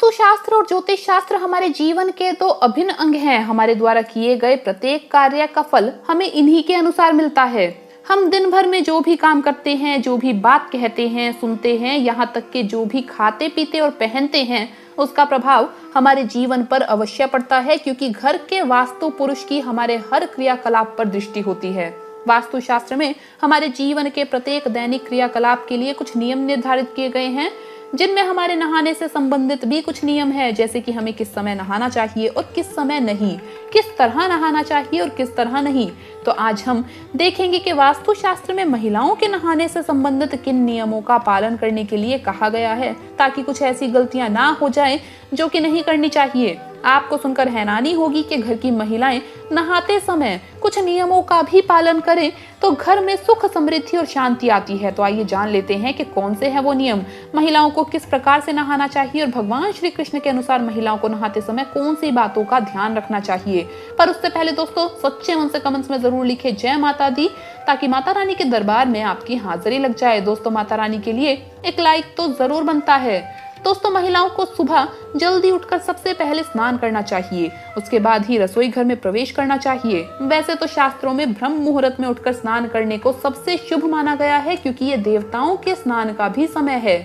वास्तुशास्त्र और ज्योतिष शास्त्र हमारे जीवन के दो अभिन्न अंग हैं। हमारे द्वारा किए गए प्रत्येक कार्य का फल हमें इन्हीं के अनुसार मिलता है। हम दिन भर में जो भी काम करते हैं, जो भी बात कहते हैं, सुनते हैं, यहाँ तक कि जो भी खाते पीते और पहनते हैं, उसका प्रभाव हमारे जीवन पर अवश्य पड़ता है, क्योंकि घर के वास्तु पुरुष की हमारे हर क्रियाकलाप पर दृष्टि होती है। वास्तुशास्त्र में हमारे जीवन के प्रत्येक दैनिक क्रियाकलाप के लिए कुछ नियम निर्धारित किए गए हैं, जिनमें हमारे नहाने से संबंधित भी कुछ नियम है, जैसे कि हमें किस समय नहाना चाहिए और किस समय नहीं, किस तरह नहाना चाहिए और किस तरह नहीं। तो आज हम देखेंगे कि वास्तुशास्त्र में महिलाओं के नहाने से संबंधित किन नियमों का पालन करने के लिए कहा गया है, ताकि कुछ ऐसी गलतियां ना हो जाएं जो कि नहीं करनी चाहिए। आपको सुनकर हैरानी होगी कि घर की महिलाएं नहाते समय कुछ नियमों का भी पालन करें तो घर में सुख, समृद्धि और शांति आती है। तो आइए जान लेते हैं कि कौन से हैं वो नियम, महिलाओं को किस प्रकार से नहाना चाहिए और भगवान श्री कृष्ण के अनुसार महिलाओं को नहाते समय कौन सी बातों का ध्यान रखना चाहिए। पर उससे पहले दोस्तों, सच्चे मन से कमेंट्स में जरूर लिखे जय माता दी, ताकि माता रानी के दरबार में आपकी हाजिरी लग जाए। दोस्तों, माता रानी के लिए एक लाइक तो जरूर बनता है। दोस्तों, महिलाओं को सुबह जल्दी उठकर सबसे पहले स्नान करना चाहिए, उसके बाद ही रसोई घर में प्रवेश करना चाहिए। वैसे तो शास्त्रों में ब्रह्म मुहूर्त में उठकर स्नान करने को सबसे शुभ माना गया है, क्योंकि ये देवताओं के स्नान का भी समय है,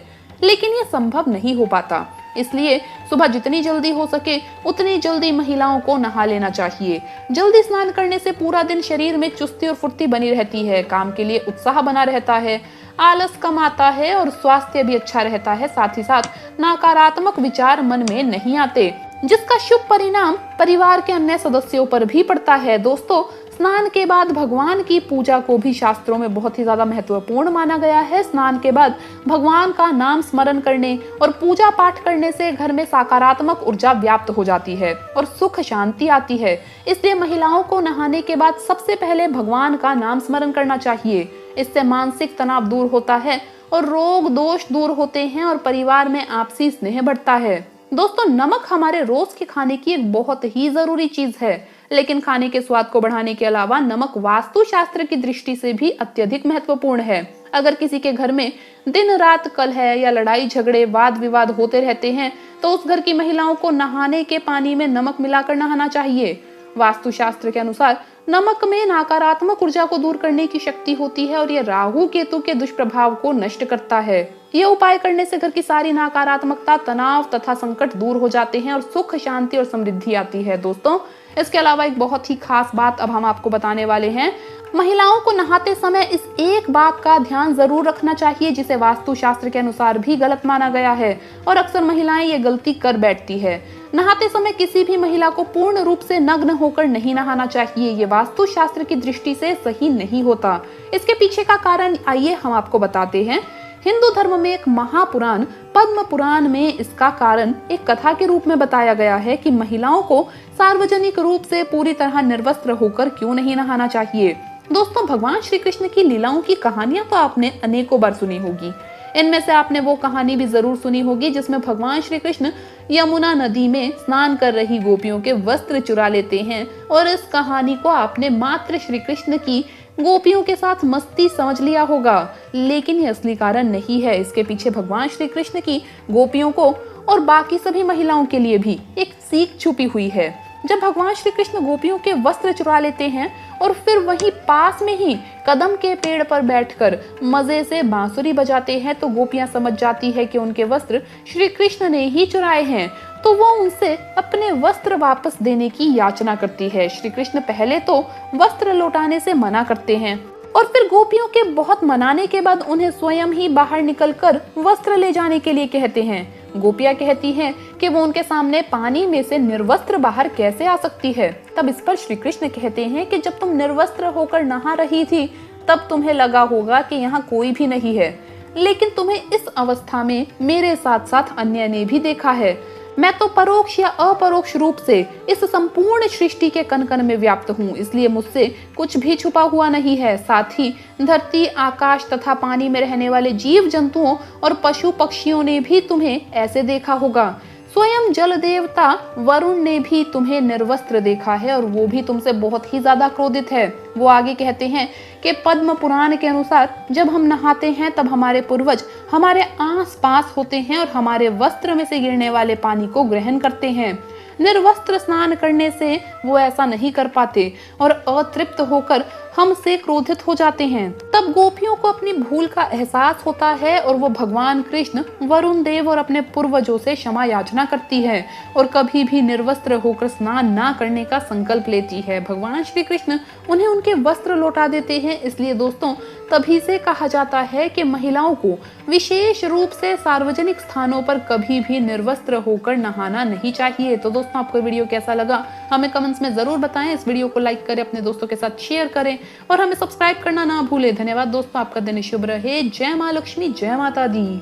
लेकिन ये संभव नहीं हो पाता। इसलिए सुबह जितनी जल्दी हो सके उतनी जल्दी महिलाओं को नहा लेना चाहिए। जल्दी स्नान करने से पूरा दिन शरीर में चुस्ती और फुर्ती बनी रहती है, काम के लिए उत्साह बना रहता है, आलस कम आता है और स्वास्थ्य भी अच्छा रहता है। साथ ही साथ नकारात्मक विचार मन में नहीं आते, जिसका शुभ परिणाम परिवार के अन्य सदस्यों पर भी पड़ता है। दोस्तों, स्नान के बाद भगवान की पूजा को भी शास्त्रों में बहुत ही ज्यादा महत्वपूर्ण माना गया है। स्नान के बाद भगवान का नाम स्मरण करने और पूजा पाठ करने से घर में सकारात्मक ऊर्जा व्याप्त हो जाती है और सुख शांति आती है। इसलिए महिलाओं को नहाने के बाद सबसे पहले भगवान का नाम स्मरण करना चाहिए। इससे मानसिक तनाव दूर होता है और रोग दोष दूर होते हैं और परिवार में आपसी स्नेह बढ़ता है। दोस्तों, नमक हमारे रोज के खाने की एक बहुत ही जरूरी चीज है, लेकिन खाने के स्वाद को बढ़ाने के अलावा नमक वास्तुशास्त्र की दृष्टि से भी अत्यधिक महत्वपूर्ण है। अगर किसी के घर में दिन रात कलह या लड़ाई झगड़े, वाद विवाद होते रहते हैं, तो उस घर की महिलाओं को नहाने के पानी में नमक मिलाकर नहाना चाहिए। वास्तुशास्त्र के अनुसार नमक में नकारात्मक ऊर्जा को दूर करने की शक्ति होती है और ये राहु केतु के दुष्प्रभाव को नष्ट करता है। ये उपाय करने से घर की सारी नकारात्मकता, तनाव तथा संकट दूर हो जाते हैं और सुख, शांति और समृद्धि आती है। दोस्तों, इसके अलावा एक बहुत ही खास बात अब हम आपको बताने वाले हैं। महिलाओं को नहाते समय इस एक बात का ध्यान जरूर रखना चाहिए, जिसे वास्तुशास्त्र के अनुसार भी गलत माना गया है और अक्सर महिलाएं ये गलती कर बैठती है। नहाते समय किसी भी महिला को पूर्ण रूप से नग्न होकर नहीं नहाना चाहिए। ये वास्तुशास्त्र की दृष्टि से सही नहीं होता। इसके पीछे का कारण आइए हम आपको बताते हैं। हिंदू धर्म में एक महापुराण पद्म पुराण में इसका कारण एक कथा के रूप में बताया गया है कि महिलाओं को सार्वजनिक रूप से पूरी तरह निर्वस्त्र होकर क्यों नहीं नहाना चाहिए। दोस्तों, भगवान श्री कृष्ण की लीलाओं की कहानियां तो आपने अनेकों बार सुनी होगी। इनमें से आपने वो कहानी भी जरूर सुनी होगी जिसमें भगवान श्री कृष्ण यमुना नदी में स्नान कर रही गोपियों के वस्त्र चुरा लेते हैं, और इस कहानी को आपने मात्र श्री कृष्ण की गोपियों के साथ मस्ती समझ लिया होगा, लेकिन ये असली कारण नहीं है। इसके पीछे भगवान श्री कृष्ण की गोपियों को और बाकी सभी महिलाओं के लिए भी एक सीख छुपी हुई है। जब भगवान श्री कृष्ण गोपियों के वस्त्र चुरा लेते हैं और फिर वहीं पास में ही कदम के पेड़ पर बैठकर मजे से बांसुरी बजाते हैं, तो गोपियां समझ जाती है कि उनके वस्त्र श्री कृष्ण ने ही चुराए हैं। तो वो उनसे अपने वस्त्र वापस देने की याचना करती है। श्री कृष्ण पहले तो वस्त्र लौटाने से मना करते हैं और फिर गोपियों के बहुत मनाने के बाद उन्हें स्वयं ही बाहर निकलकर वस्त्र ले जाने के लिए कहते हैं। गोपियां कहती हैं कि वो उनके सामने पानी में से निर्वस्त्र बाहर कैसे आ सकती है। तब इस पर श्री कृष्ण कहते हैं कि जब तुम निर्वस्त्र होकर नहा रही थी तब तुम्हें लगा होगा कि यहाँ कोई भी नहीं है, लेकिन तुम्हें इस अवस्था में मेरे साथ साथ अन्य ने भी देखा है। मैं तो परोक्ष या अपरोक्ष रूप से इस संपूर्ण सृष्टि के कण कण में व्याप्त हूँ, इसलिए मुझसे कुछ भी छुपा हुआ नहीं है। साथ ही धरती, आकाश तथा पानी में रहने वाले जीव जंतुओं और पशु पक्षियों ने भी तुम्हें ऐसे देखा होगा। स्वयं जल देवता वरुण ने भी तुम्हें निर्वस्त्र देखा है और वो भी तुमसे बहुत ही ज्यादा क्रोधित है। वो आगे कहते हैं कि पद्म पुराण के अनुसार जब हम नहाते हैं तब हमारे पूर्वज हमारे आस पास होते हैं और हमारे वस्त्र में से गिरने वाले पानी को ग्रहण करते हैं। निर्वस्त्र स्नान करने से वो ऐसा नहीं कर पाते और अतृप्त होकर हमसे क्रोधित हो जाते हैं। तब गोपियों को अपनी भूल का एहसास होता है और वो भगवान कृष्ण, वरुण देव और अपने पूर्वजों से क्षमा याचना करती है और कभी भी निर्वस्त्र होकर स्नान ना करने का संकल्प लेती है। भगवान श्री कृष्ण उन्हें उनके वस्त्र लौटा देते हैं। इसलिए दोस्तों तभी से कहा जाता है कि महिलाओं को विशेष रूप से सार्वजनिक स्थानों पर कभी भी निर्वस्त्र होकर नहाना नहीं चाहिए। तो दोस्तों आपको वीडियो कैसा लगा हमें कमेंट्स में जरूर बताएं। इस वीडियो को लाइक करें, अपने दोस्तों के साथ शेयर करें और हमें सब्सक्राइब करना ना भूलें। धन्यवाद दोस्तों, आपका दिन शुभ रहे। जय मां लक्ष्मी, जय माता दी।